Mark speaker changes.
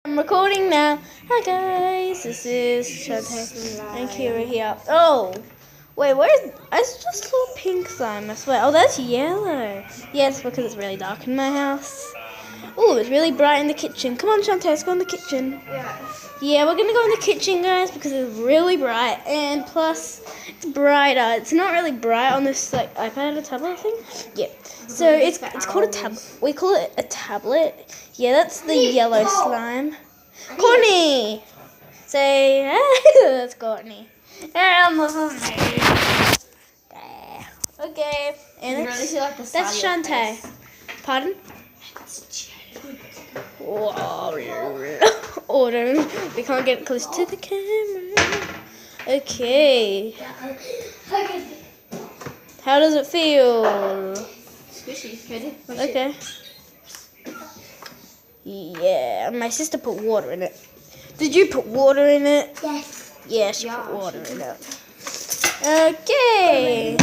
Speaker 1: I'm recording now. Hi guys, this is Shantae and Kira here. Oh, wait, I just saw pink slime, I swear. Oh, that's yellow. Yes, because it's really dark in my house. Oh, it's really bright in the kitchen. Come on, Shantae, let's go in the kitchen. Yeah, we're gonna go in the kitchen, guys, because it's really bright, and plus it's brighter. It's not really bright on this like iPad or tablet thing. Yeah, so it's called a tablet. We call it a tablet. Yeah, that's the yellow slime. Courtney, say hey. That's Courtney. Okay, and that's Shantae. Pardon? Oh no, we can't get close to the camera. Okay. How does it feel?
Speaker 2: Squishy. Ready?
Speaker 1: Okay. Yeah, my sister put water in it. Did you put water in it?
Speaker 2: Yes.
Speaker 1: Yeah, she put water in it. Okay.